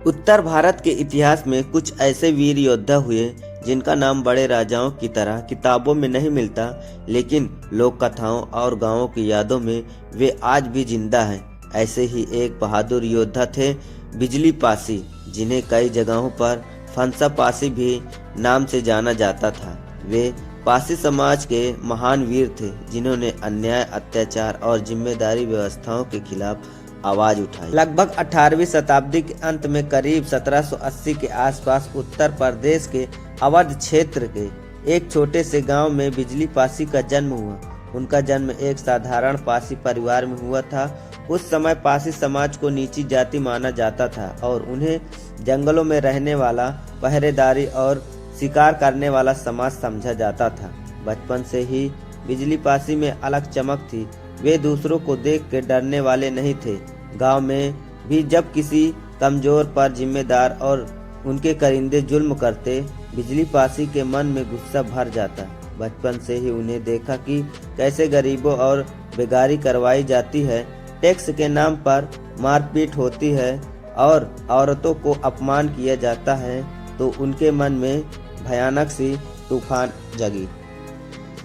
उत्तर भारत के इतिहास में कुछ ऐसे वीर योद्धा हुए जिनका नाम बड़े राजाओं की तरह किताबों में नहीं मिलता, लेकिन लोक कथाओं और गांवों की यादों में वे आज भी जिंदा हैं। ऐसे ही एक बहादुर योद्धा थे बिजली पासी, जिन्हें कई जगहों पर फंसा पासी भी नाम से जाना जाता था। वे पासी समाज के महान वीर थे, जिन्होंने अन्याय, अत्याचार और जिम्मेदारी व्यवस्थाओं के खिलाफ आवाज उठाई। लगभग 18वीं शताब्दी के अंत में करीब 1780 के आसपास उत्तर प्रदेश के अवध क्षेत्र के एक छोटे से गांव में बिजली पासी का जन्म हुआ। उनका जन्म एक साधारण पासी परिवार में हुआ था। उस समय पासी समाज को नीची जाति माना जाता था और उन्हें जंगलों में रहने वाला, पहरेदारी और शिकार करने वाला समाज समझा जाता था। बचपन से ही बिजली पासी में अलग चमक थी। वे दूसरों को देख के डरने वाले नहीं थे। गांव में भी जब किसी कमजोर पर जिम्मेदार और उनके करिंदे जुल्म करते, बिजली पासी के मन में गुस्सा भर जाता। बचपन से ही उन्हें देखा कि कैसे गरीबों और बेगारी करवाई जाती है, टैक्स के नाम पर मारपीट होती है और औरतों को अपमान किया जाता है, तो उनके मन में भयानक सी तूफान जगी।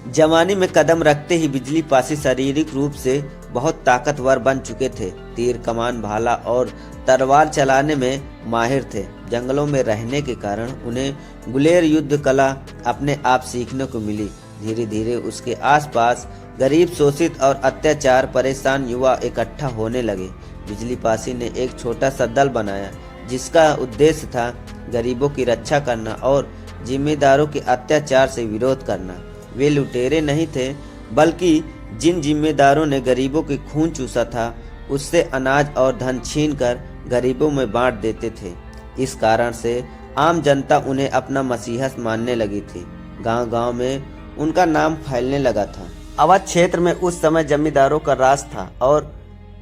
जवानी में कदम रखते ही बिजली पासी शारीरिक रूप से बहुत ताकतवर बन चुके थे। तीर, कमान, भाला और तलवार चलाने में माहिर थे। जंगलों में रहने के कारण उन्हें गुलेर युद्ध कला अपने आप सीखने को मिली। धीरे धीरे उसके आसपास गरीब, शोषित और अत्याचार परेशान युवा इकट्ठा होने लगे। बिजली पासी ने एक छोटा सा दल बनाया, जिसका उद्देश्य था गरीबों की रक्षा करना और जिम्मेदारों के अत्याचार से विरोध करना। वे लुटेरे नहीं थे, बल्कि जिन जिम्मेदारों ने गरीबों के खून चूसा था, उससे अनाज और धन छीनकर गरीबों में बांट देते थे। इस कारण से आम जनता उन्हें अपना मसीहा मानने लगी थी। गांव-गांव में उनका नाम फैलने लगा था। अवध क्षेत्र में उस समय जमींदारों का राज था और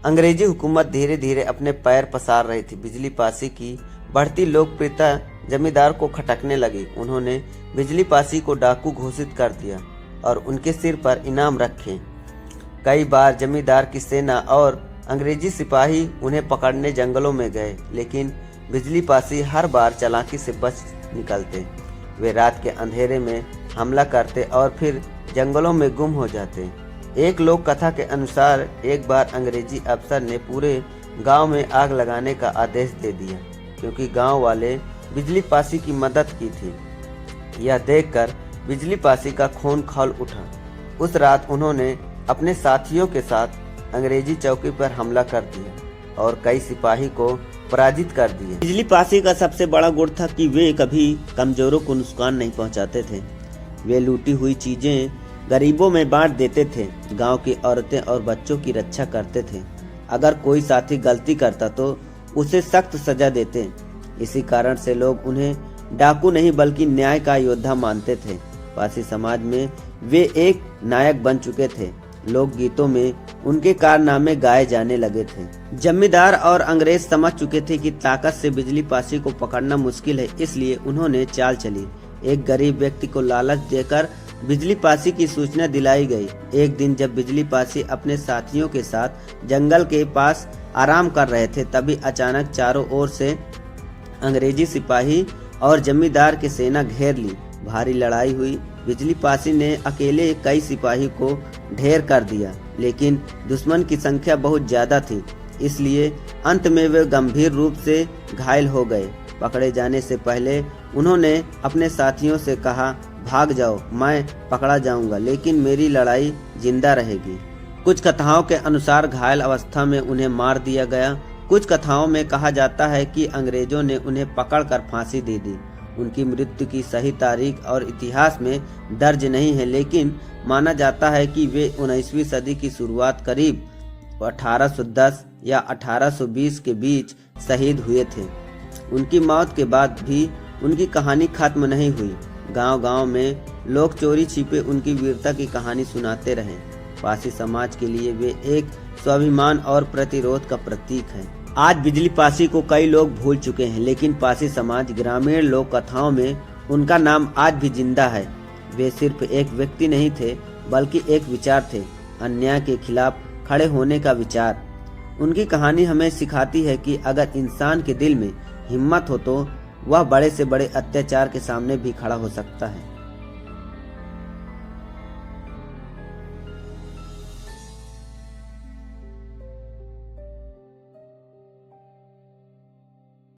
अंग्रेजी हुकूमत धीरे धीरे अपने पैर पसार रही थी। बिजली पासी की बढ़ती लोकप्रियता जमींदार को खटकने लगी। उन्होंने बिजली पासी को डाकू घोषित कर दिया और उनके सिर पर इनाम रखे। कई बार जमींदार की सेना और अंग्रेजी सिपाही उन्हें पकड़ने जंगलों में गए, लेकिन बिजली पासी हर बार चालाकी से बच निकलते। वे रात के अंधेरे में हमला करते और फिर जंगलों में गुम हो जाते। एक लोक कथा के अनुसार एक बार अंग्रेजी अफसर ने पूरे गांव में आग लगाने का आदेश दे दिया, क्योंकि गांव वाले बिजली पासी की मदद की थी। यह देखकर बिजली पासी का खून खौल उठा। उस रात उन्होंने अपने साथियों के साथ अंग्रेजी चौकी पर हमला कर दिया और कई सिपाही को पराजित कर दिए। बिजली पासी का सबसे बड़ा गुण था कि वे कभी कमजोरों को नुकसान नहीं पहुंचाते थे। वे लूटी हुई चीजें गरीबों में बांट देते थे। गांव की औरतें और बच्चों की रक्षा करते थे। अगर कोई साथी गलती करता तो उसे सख्त सजा देते। इसी कारण से लोग उन्हें डाकू नहीं बल्कि न्याय का योद्धा मानते थे। पासी समाज में वे एक नायक बन चुके थे। लोक गीतों में उनके कारनामे गाए जाने लगे थे। जमींदार और अंग्रेज समझ चुके थे कि ताकत से बिजली पासी को पकड़ना मुश्किल है, इसलिए उन्होंने चाल चली। एक गरीब व्यक्ति को लालच देकर बिजली पासी की सूचना दिलाई गई। एक दिन जब बिजली पासी अपने साथियों के साथ जंगल के पास आराम कर रहे थे, तभी अचानक चारों ओर से अंग्रेजी सिपाही और जमींदार की सेना घेर ली। भारी लड़ाई हुई। बिजली पासी ने अकेले कई सिपाही को ढेर कर दिया, लेकिन दुश्मन की संख्या बहुत ज्यादा थी, इसलिए अंत में वे गंभीर रूप से घायल हो गए। पकड़े जाने से पहले उन्होंने अपने साथियों से कहा, भाग जाओ, मैं पकड़ा जाऊंगा, लेकिन मेरी लड़ाई जिंदा रहेगी। कुछ कथाओं के अनुसार घायल अवस्था में उन्हें मार दिया गया। कुछ कथाओं में कहा जाता है कि अंग्रेजों ने उन्हें पकड़कर फांसी दे दी। उनकी मृत्यु की सही तारीख और इतिहास में दर्ज नहीं है, लेकिन माना जाता है कि वे 19वीं सदी की शुरुआत करीब 1810 या 1820 के बीच शहीद हुए थे। उनकी मौत के बाद भी उनकी कहानी खत्म नहीं हुई। गांव-गांव में लोग चोरी छिपे उनकी वीरता की कहानी सुनाते रहे। पासी समाज के लिए वे एक स्वाभिमान और प्रतिरोध का प्रतीक है। आज बिजली पासी को कई लोग भूल चुके हैं, लेकिन पासी समाज ग्रामीण लोक कथाओं में उनका नाम आज भी जिंदा है। वे सिर्फ एक व्यक्ति नहीं थे, बल्कि एक विचार थे, अन्याय के खिलाफ खड़े होने का विचार। उनकी कहानी हमें सिखाती है कि अगर इंसान के दिल में हिम्मत हो तो वह बड़े से बड़े अत्याचार के सामने भी खड़ा हो सकता है।